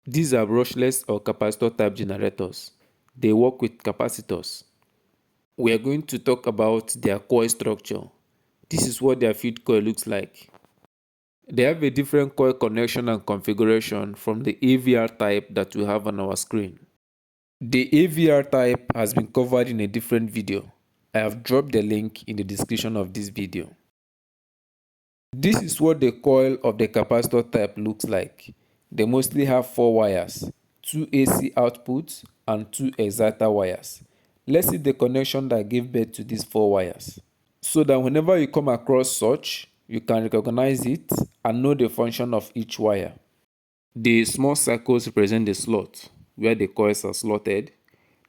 These are brushless or capacitor type generators. They work with capacitors. We are going to talk about their coil structure. This is what their feed coil looks like. They have a different coil connection and configuration from the AVR type that we have on our screen. The AVR type has been covered in a different video. I have dropped the link in the description of this video. This is what the coil of the capacitor type looks like. They mostly have 4 wires, 2 AC outputs and 2 exciter wires. Let's see the connection that gave birth to these 4 wires, so that whenever you come across such, you can recognize it and know the function of each wire. The small circles represent the slot where the coils are slotted.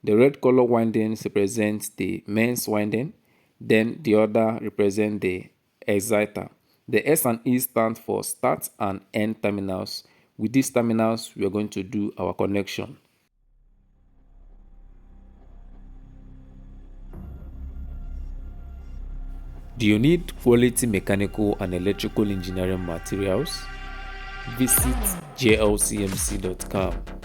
The red color windings represent the mains winding, then the other represent the exciter. The S and E stand for start and end terminals. With these terminals, we are going to do our connection. Do you need quality mechanical and electrical engineering materials? Visit jlcmc.com.